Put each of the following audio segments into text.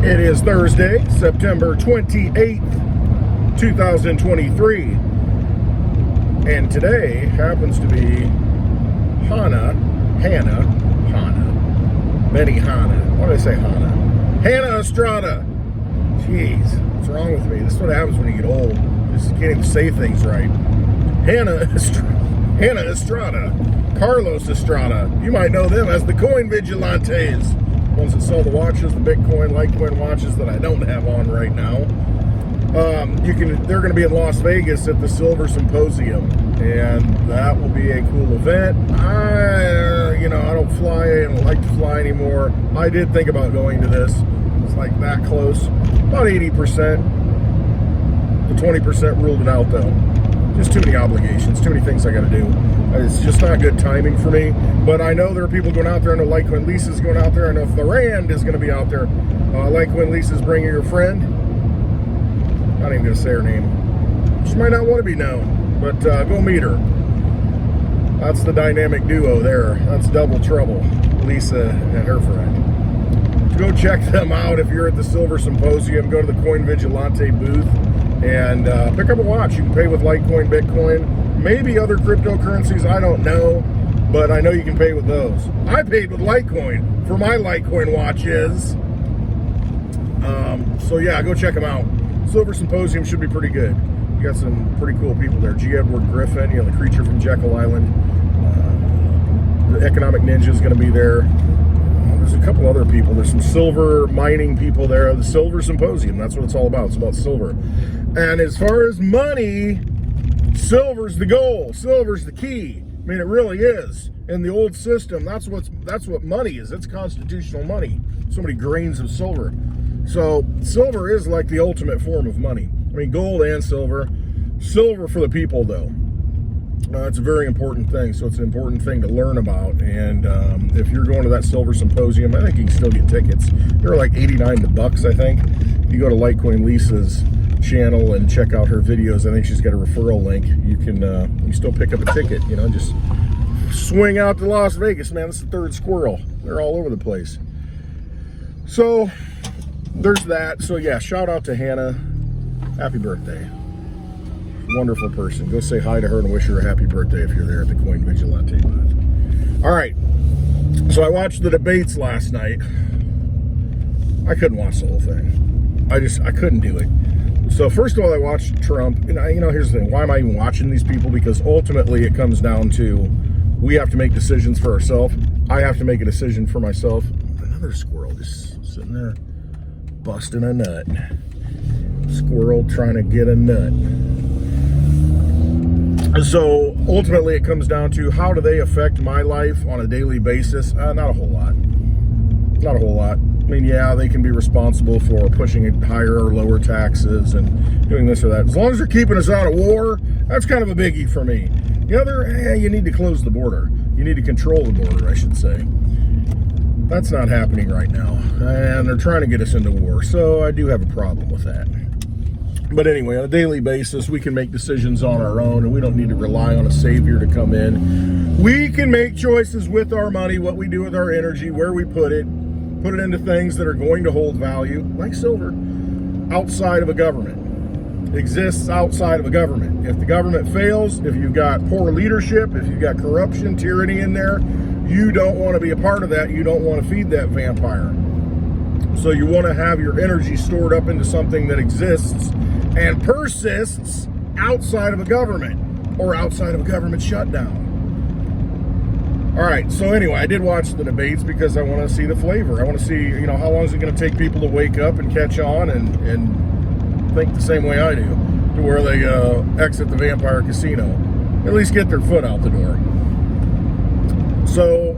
It is Thursday, September 28th, 2023. And today happens to be Benihana. Why did I say Hannah Estrada. Jeez, what's wrong with me? This is what happens when you get old. You just can't even say things right. Hannah Estrada. Carlos Estrada. You might know them as the CoinVigilantes. Ones that sell the watches, the Bitcoin, Litecoin watches that I don't have on right now. They're going to be in Las Vegas at the Silver Symposium, and that will be a cool event. I don't fly. I don't like to fly anymore. I did think about going to this. It's like that close. About 80%. The 20% ruled it out, though. Just too many obligations, too many things I got to do. It's just not good timing for me. But I know there are people going out there. I know Litecoin Lisa's going out there. I know Thorand is going to be out there. Litecoin Lisa's bringing her friend. Not even going to say her name. She might not want to be known, but go meet her. That's the dynamic duo there. That's double trouble, Lisa and her friend. Go check them out if you're at the Silver Symposium. Go to the CoinVigilante booth and pick up a watch. You can pay with Litecoin, Bitcoin, maybe other cryptocurrencies. I don't know, but I know you can pay with those. I paid with Litecoin for my Litecoin watches. So yeah, go check them out. Silver Symposium should be pretty good. You got some pretty cool people there. G. Edward Griffin, the creature from Jekyll Island. The Economic Ninja is going to be there. There's a couple other people. There's some silver mining people there. The Silver Symposium, that's what it's all about. It's about silver. And as far as money, silver's the goal. Silver's the key. I mean, it really is. In the old system, that's what money is. It's constitutional money. So many grains of silver. So silver is like the ultimate form of money. I mean, gold and silver. Silver for the people, though. It's a very important thing, so it's an important thing to learn about. And if you're going to that Silver Symposium, I think you can still get tickets. They're like $89, I think. If you go to Litecoin Lisa's channel and check out her videos, I think she's got a referral link. You can you still pick up a ticket, just swing out to Las Vegas, man. That's the third squirrel. They're all over the place. So there's that. So yeah, shout out to Hannah. Happy birthday. Wonderful person. Go say hi to her and wish her a happy birthday if you're there at the CoinVigilante booth. All right. So I watched the debates last night. I couldn't watch the whole thing. I couldn't do it. So first of all, I watched Trump. Here's the thing. Why am I even watching these people? Because ultimately it comes down to we have to make decisions for ourselves. I have to make a decision for myself. Another squirrel just sitting there busting a nut. Squirrel trying to get a nut. So ultimately it comes down to how do they affect my life on a daily basis? Not a whole lot. Not a whole lot. I mean, yeah, they can be responsible for pushing it higher or lower taxes and doing this or that. As long as they're keeping us out of war, that's kind of a biggie for me. The other, you need to close the border. You need to control the border, I should say. That's not happening right now. And they're trying to get us into war. So I do have a problem with that. But anyway, on a daily basis, we can make decisions on our own, and we don't need to rely on a savior to come in. We can make choices with our money, what we do with our energy, where we put it into things that are going to hold value, like silver, outside of a government. It exists outside of a government. If the government fails, if you've got poor leadership, if you've got corruption, tyranny in there, you don't want to be a part of that. You don't want to feed that vampire. So you want to have your energy stored up into something that exists and persists outside of a government or outside of a government shutdown. All right, so anyway, I did watch the debates because I want to see the flavor. I want to see, how long is it going to take people to wake up and catch on and think the same way I do, to where they exit the vampire casino, at least get their foot out the door. So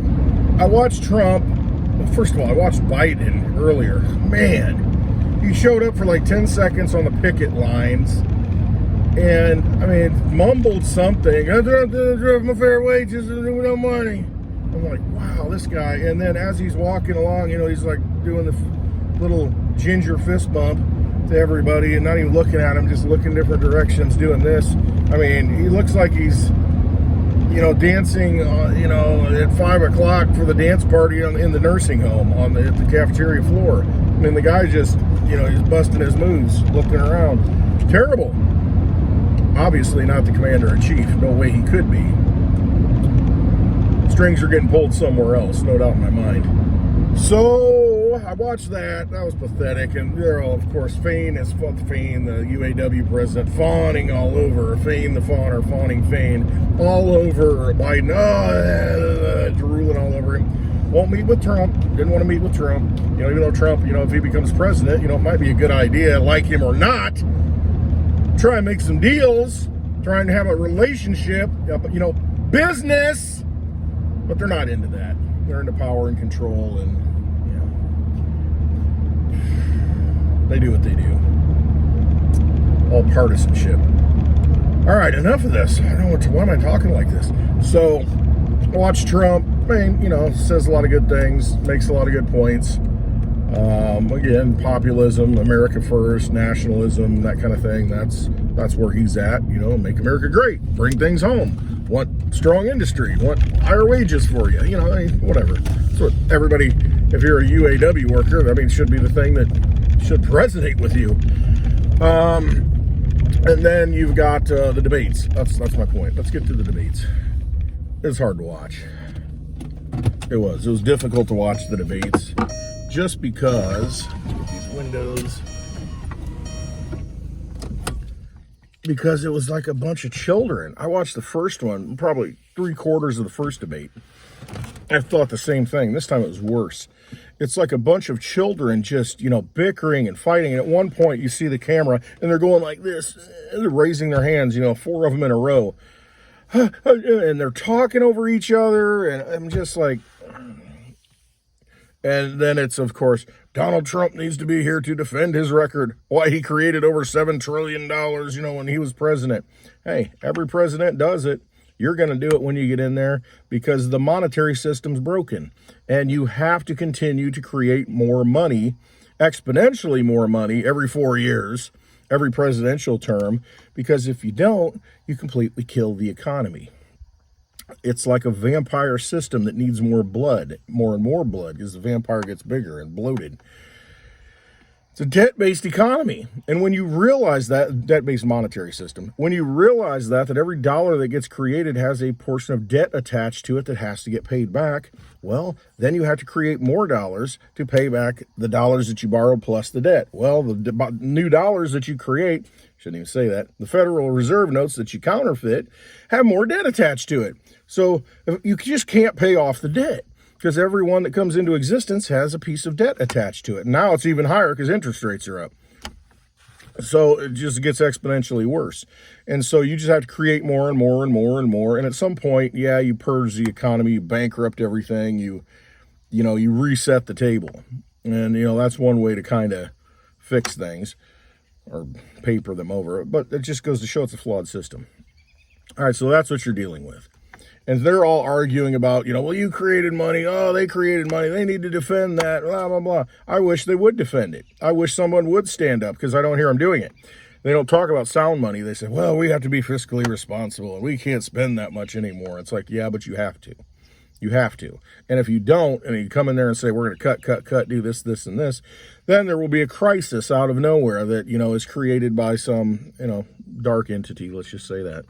I watched Trump. Well, first of all, I watched Biden earlier. Man, he showed up for like 10 seconds on the picket lines and, mumbled something. I don't drive my fair wages and no money. I'm like, wow, this guy. And then as he's walking along, he's like doing the little ginger fist bump to everybody and not even looking at him, just looking different directions, doing this. He looks like he's dancing, at 5 o'clock for the dance party in the nursing home at the cafeteria floor. I mean, the guy just, he's busting his moves, looking around. Terrible. Obviously not the commander-in-chief. No way he could be. Strings are getting pulled somewhere else, no doubt in my mind. So I watched that. That was pathetic. And they're all, of course, Fain, the UAW president, fawning all over. Fain the fawner, fawning Fain, all over Biden. Drooling all over him. Won't meet with Trump. Didn't want to meet with Trump. Even though Trump, if he becomes president, it might be a good idea, like him or not, try and make some deals, trying to have a relationship, business. But they're not into that. They're into power and control, and they do what they do. All partisanship. All right, enough of this. I don't know why am I talking like this? So, watch Trump. Says a lot of good things, makes a lot of good points. Again, populism, America first, nationalism, that kind of thing. That's where he's at. Make America great, bring things home. Want strong industry, want higher wages for you. Whatever. That's what everybody. If you're a UAW worker, should be the thing that should resonate with you. And then you've got the debates. That's my point. Let's get to the debates. It's hard to watch. It was difficult to watch the debates, just because these windows. Because it was like a bunch of children. I watched the first one, probably 3/4 of the first debate. I thought the same thing. This time it was worse. It's like a bunch of children just, bickering and fighting. And at one point you see the camera and they're going like this. And they're raising their hands, 4 of them in a row. And they're talking over each other. And I'm just like... And then it's, of course, Donald Trump needs to be here to defend his record. Why he created over $7 trillion, when he was president. Hey, every president does it. You're going to do it when you get in there because the monetary system's broken. And you have to continue to create more money, exponentially more money every 4 years, every presidential term, because if you don't, you completely kill the economy. It's like a vampire system that needs more blood, more and more blood, because the vampire gets bigger and bloated. It's a debt-based economy. And when you realize that, debt-based monetary system, when you realize that every dollar that gets created has a portion of debt attached to it that has to get paid back, well, then you have to create more dollars to pay back the dollars that you borrowed plus the debt. Well, the new dollars that you create, shouldn't even say that, the Federal Reserve notes that you counterfeit have more debt attached to it. So you just can't pay off the debt because every one that comes into existence has a piece of debt attached to it. Now it's even higher because interest rates are up. So it just gets exponentially worse. And so you just have to create more and more and more and more. And at some point, you purge the economy, you bankrupt everything, you reset the table. And, that's one way to kind of fix things or paper them over. But it just goes to show it's a flawed system. All right, so that's what you're dealing with. And they're all arguing about, well, you created money. Oh, they created money. They need to defend that, blah, blah, blah. I wish they would defend it. I wish someone would stand up because I don't hear them doing it. They don't talk about sound money. They say, well, we have to be fiscally responsible and we can't spend that much anymore. It's like, yeah, but you have to. You have to. And if you don't, and you come in there and say, we're going to cut, do this, this, and this, then there will be a crisis out of nowhere that, is created by some, dark entity. Let's just say that.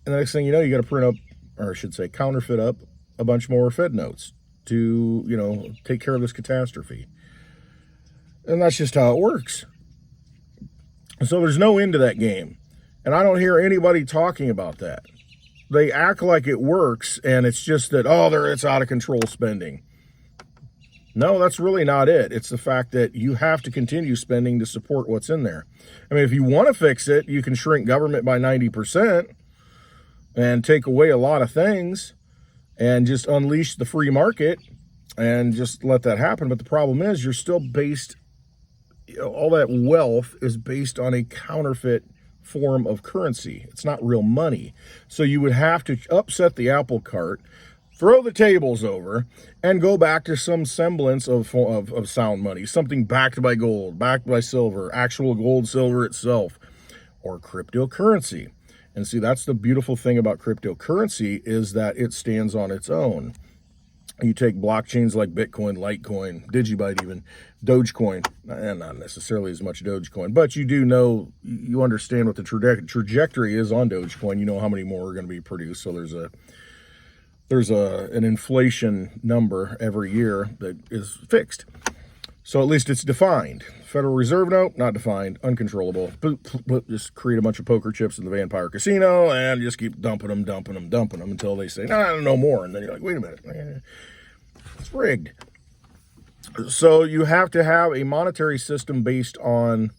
And the next thing you know, you got to print up, or I should say counterfeit up, a bunch more Fed notes to, take care of this catastrophe. And that's just how it works. So there's no end to that game. And I don't hear anybody talking about that. They act like it works, and it's just that, it's out of control spending. No, that's really not it. It's the fact that you have to continue spending to support what's in there. I mean, if you want to fix it, you can shrink government by 90%. And take away a lot of things and just unleash the free market and just let that happen. But the problem is you're still based, all that wealth is based on a counterfeit form of currency. It's not real money. So you would have to upset the apple cart, throw the tables over, and go back to some semblance of sound money, something backed by gold, backed by silver, actual gold, silver itself, or cryptocurrency. And see, that's the beautiful thing about cryptocurrency is that it stands on its own. You take blockchains like Bitcoin, Litecoin, DigiByte even, Dogecoin, and not necessarily as much Dogecoin, but you do know, you understand what the trajectory is on Dogecoin. You know how many more are going to be produced. So there's an inflation number every year that is fixed. So at least it's defined. Federal Reserve note, not defined, uncontrollable. Just create a bunch of poker chips in the Vampire Casino and just keep dumping them until they say, no more. And then you're like, wait a minute, it's rigged. So you have to have a monetary system based on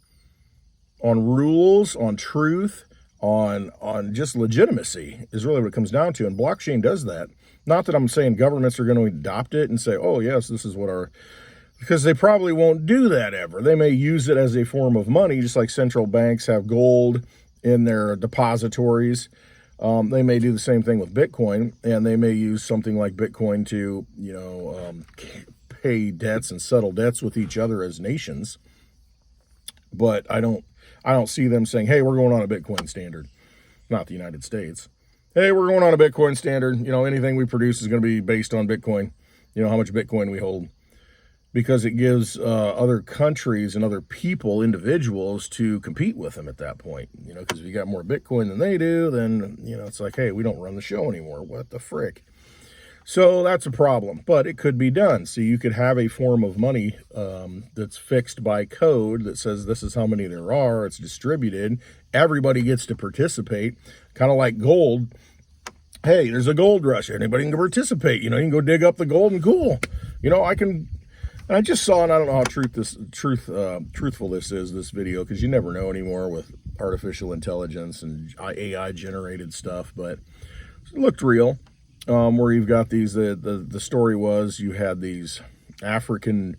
rules, on truth, on just legitimacy is really what it comes down to. And blockchain does that. Not that I'm saying governments are going to adopt it and say, oh yes, this is what because they probably won't do that ever. They may use it as a form of money, just like central banks have gold in their depositories. They may do the same thing with Bitcoin, and they may use something like Bitcoin to, pay debts and settle debts with each other as nations. But I don't see them saying, hey, we're going on a Bitcoin standard. Not the United States. Hey, we're going on a Bitcoin standard. Anything we produce is going to be based on Bitcoin. How much Bitcoin we hold. Because it gives other countries and other people, individuals, to compete with them at that point. Because if you got more Bitcoin than they do, then, it's like, hey, we don't run the show anymore. What the frick? So that's a problem, but it could be done. So you could have a form of money that's fixed by code that says this is how many there are. It's distributed. Everybody gets to participate, kind of like gold. Hey, there's a gold rush. Anybody can participate. You can go dig up the gold and cool. I just saw, and I don't know how truthful this is, this video, because you never know anymore with artificial intelligence and AI generated stuff, but it looked real. Where you've got these, the story was you had these African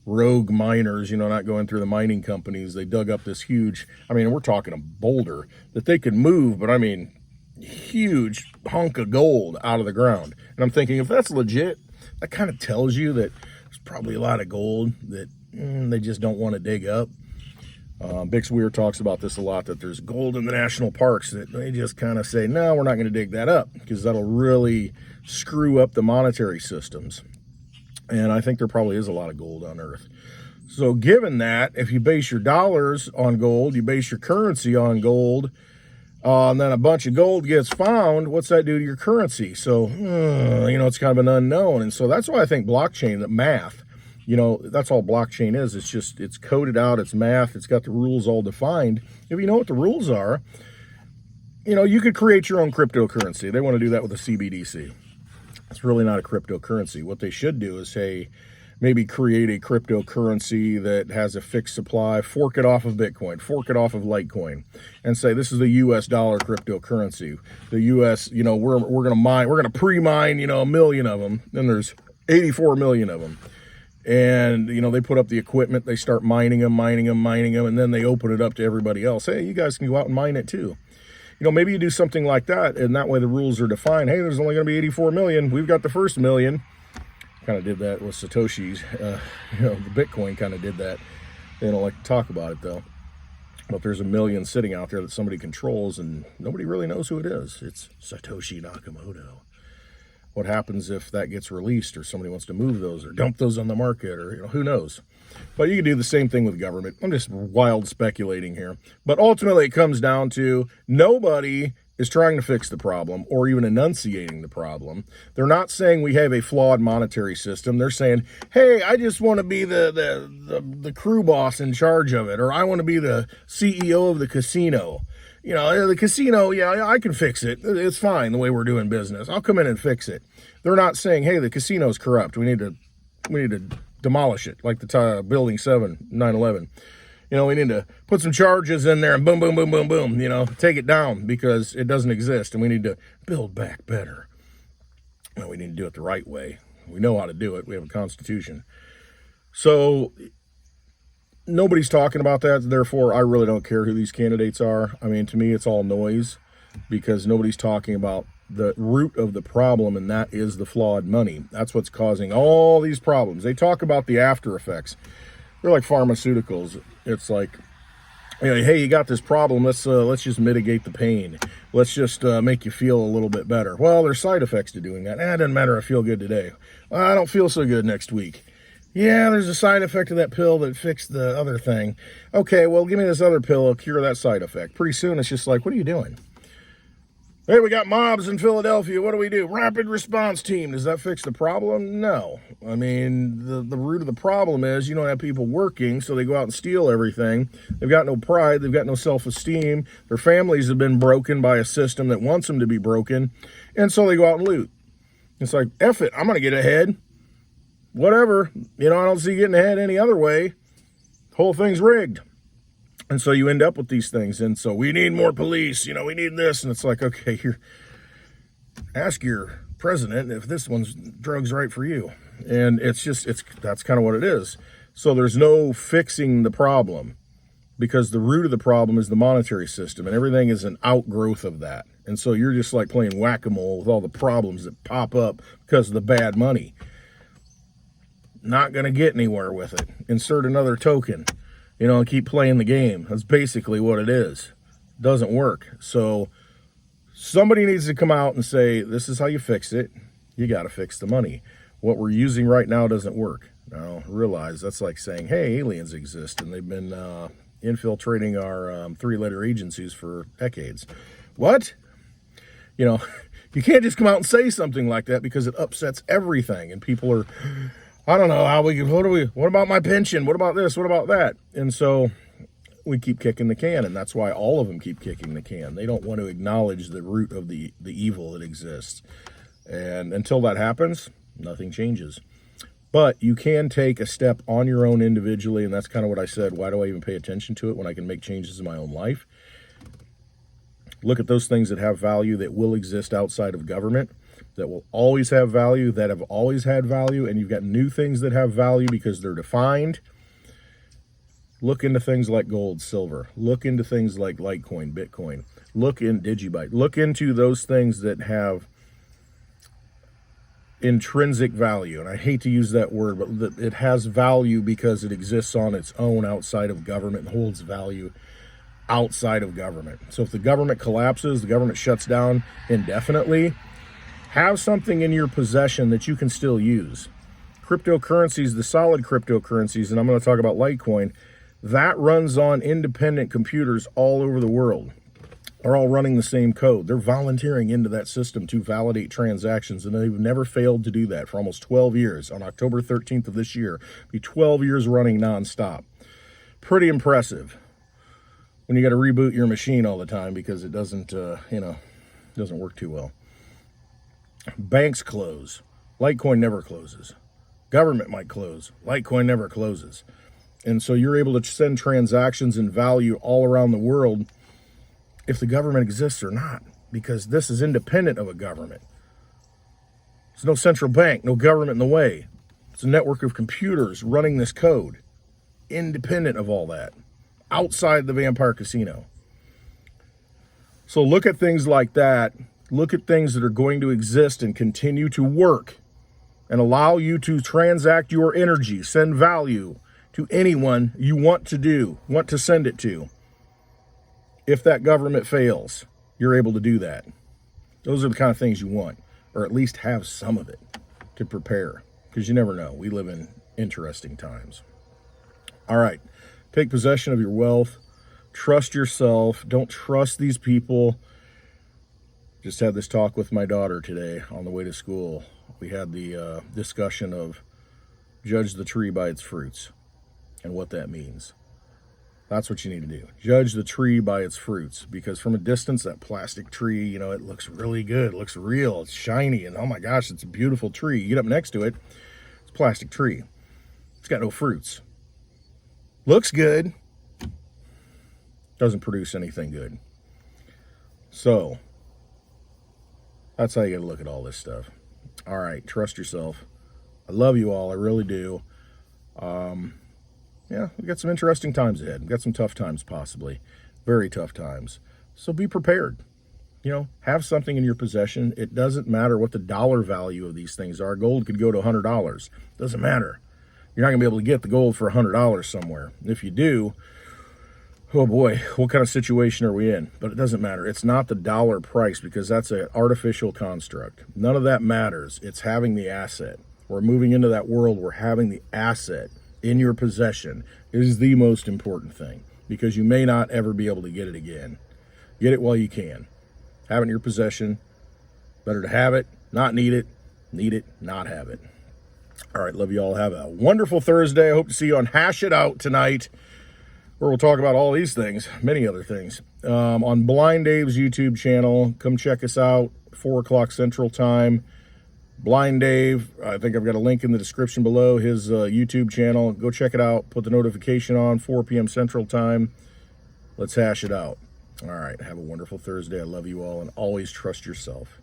rogue miners, not going through the mining companies. They dug up this huge, we're talking a boulder that they could move, but huge hunk of gold out of the ground. And I'm thinking, if that's legit, that kind of tells you that there's probably a lot of gold that they just don't want to dig up. Bix Weir talks about this a lot, that there's gold in the national parks that they just kind of say, no, we're not going to dig that up because that'll really screw up the monetary systems. And I think there probably is a lot of gold on Earth. So given that, if you base your dollars on gold, you base your currency on gold, and then a bunch of gold gets found, what's that do to your currency? So, it's kind of an unknown. And so that's why I think blockchain, that math, that's all blockchain is. It's coded out, it's math, it's got the rules all defined. If you know what the rules are, you could create your own cryptocurrency. They want to do that with a CBDC. It's really not a cryptocurrency. What they should do is say, maybe create a cryptocurrency that has a fixed supply, fork it off of Bitcoin, fork it off of Litecoin, and say this is the US dollar cryptocurrency. The US, we're going to pre-mine, 1 million of them. Then there's 84 million of them. And, they put up the equipment, they start mining them, and then they open it up to everybody else. Hey, you guys can go out and mine it too. Maybe you do something like that, and that way the rules are defined. Hey, there's only going to be 84 million. We've got the first million. Kind of did that with Satoshi's. The Bitcoin kind of did that. They don't like to talk about it, though. But there's 1 million sitting out there that somebody controls, and nobody really knows who it is. It's Satoshi Nakamoto. What happens if that gets released, or somebody wants to move those or dump those on the market, or who knows? But you can do the same thing with government. I'm just wild speculating here. But ultimately, it comes down to nobody is trying to fix the problem or even enunciating the problem. They're not saying we have a flawed monetary system. They're saying, hey, I just want to be the crew boss in charge of it, or I want to be the CEO of the casino. The casino, yeah, I can fix it. It's fine the way we're doing business. I'll come in and fix it. They're not saying, hey, the casino's corrupt. We need to demolish it, like the Building 7, 9/11. We need to put some charges in there and boom, boom, boom, boom, boom, take it down because it doesn't exist, and we need to build back better. We need to do it the right way. We know how to do it. We have a constitution. So nobody's talking about that. Therefore, I really don't care who these candidates are. To me, it's all noise because nobody's talking about the root of the problem, and that is the flawed money. That's what's causing all these problems. They talk about the after effects. They're like pharmaceuticals. It's like, hey, you got this problem. Let's just mitigate the pain. Let's just make you feel a little bit better. Well, there's side effects to doing that. It doesn't matter. I feel good today. Well, I don't feel so good next week. Yeah, there's a side effect of that pill that fixed the other thing. Okay, well, give me this other pill. It'll cure that side effect. Pretty soon, it's just like, what are you doing? Hey, we got mobs in Philadelphia. What do we do? Rapid response team. Does that fix the problem? No. I mean, the root of the problem is you don't have people working, so they go out and steal everything. They've got no pride. They've got no self-esteem. Their families have been broken by a system that wants them to be broken, and so they go out and loot. It's like, F it, I'm going to get ahead. Whatever. I don't see getting ahead any other way. Whole thing's rigged. And so you end up with these things. And so we need more police, we need this. And it's like, okay, ask your president if this one's drugs right for you. And that's kind of what it is. So there's no fixing the problem because the root of the problem is the monetary system and everything is an outgrowth of that. And so you're just like playing whack-a-mole with all the problems that pop up because of the bad money. Not going to get anywhere with it. Insert another token. And keep playing the game. That's basically what it is. It doesn't work. So somebody needs to come out and say, this is how you fix it. You got to fix the money. What we're using right now doesn't work. Now, realize that's like saying, hey, aliens exist, and they've been infiltrating our three-letter agencies for decades. What? You can't just come out and say something like that because it upsets everything, and people are... I don't know how what about my pension? What about this? What about that? And so we keep kicking the can, and that's why all of them keep kicking the can. They don't want to acknowledge the root of the evil that exists. And until that happens, nothing changes. But you can take a step on your own individually, and that's kind of what I said. Why do I even pay attention to it when I can make changes in my own life? Look at those things that have value that will exist outside of government, that will always have value, that have always had value, and you've got new things that have value because they're defined. Look into things like gold, silver. Look into things like Litecoin, Bitcoin. Look in DigiByte. Look into those things that have intrinsic value. And I hate to use that word, but it has value because it exists on its own outside of government and holds value outside of government. So if the government collapses, the government shuts down indefinitely, have something in your possession that you can still use. Cryptocurrencies, the solid cryptocurrencies, and I'm going to talk about Litecoin, that runs on independent computers all over the world. They're all running the same code. They're volunteering into that system to validate transactions, and they've never failed to do that for almost 12 years. On October 13th of this year, be 12 years running nonstop. Pretty impressive when you got to reboot your machine all the time because it doesn't, doesn't work too well. Banks close. Litecoin never closes. Government might close. Litecoin never closes. And so you're able to send transactions and value all around the world if the government exists or not, because this is independent of a government. There's no central bank, no government in the way. It's a network of computers running this code, independent of all that, outside the vampire casino. So look at things like that. Look at things that are going to exist and continue to work and allow you to transact your energy, send value to anyone you want to send it to. If that government fails, you're able to do that. Those are the kind of things you want, or at least have some of it to prepare, because you never know. We live in interesting times. All right, take possession of your wealth. Trust yourself. Don't trust these people. Just had this talk with my daughter today on the way to school. We had the discussion of judge the tree by its fruits and what that means. That's what you need to do. Judge the tree by its fruits, because from a distance, that plastic tree, it looks really good. It looks real. It's shiny. And oh my gosh, it's a beautiful tree. You get up next to it, it's a plastic tree. It's got no fruits. Looks good. Doesn't produce anything good. So that's how you got to look at all this stuff. All right, trust yourself. I love you all. I really do. Yeah, we've got some interesting times ahead. We've got some tough times possibly. Very tough times. So be prepared. Have something in your possession. It doesn't matter what the dollar value of these things are. Gold could go to $100. Doesn't matter. You're not going to be able to get the gold for $100 somewhere. If you do, Oh boy, what kind of situation are we in? But it doesn't matter. It's not the dollar price, because that's an artificial construct. None of that matters. It's having the asset. We're moving into that world where having the asset in your possession is the most important thing, because you may not ever be able to get it again. Get it while you can. Have it in your possession. Better to have it, not need it, not have it. All right, love you all. Have a wonderful Thursday. I hope to see you on Hash It Out tonight, where we'll talk about all these things, many other things, on Blind Dave's YouTube channel. Come check us out, 4 o'clock Central Time. Blind Dave, I think I've got a link in the description below, his YouTube channel. Go check it out. Put the notification on, 4 p.m. Central Time. Let's hash it out. All right, have a wonderful Thursday. I love you all, and always trust yourself.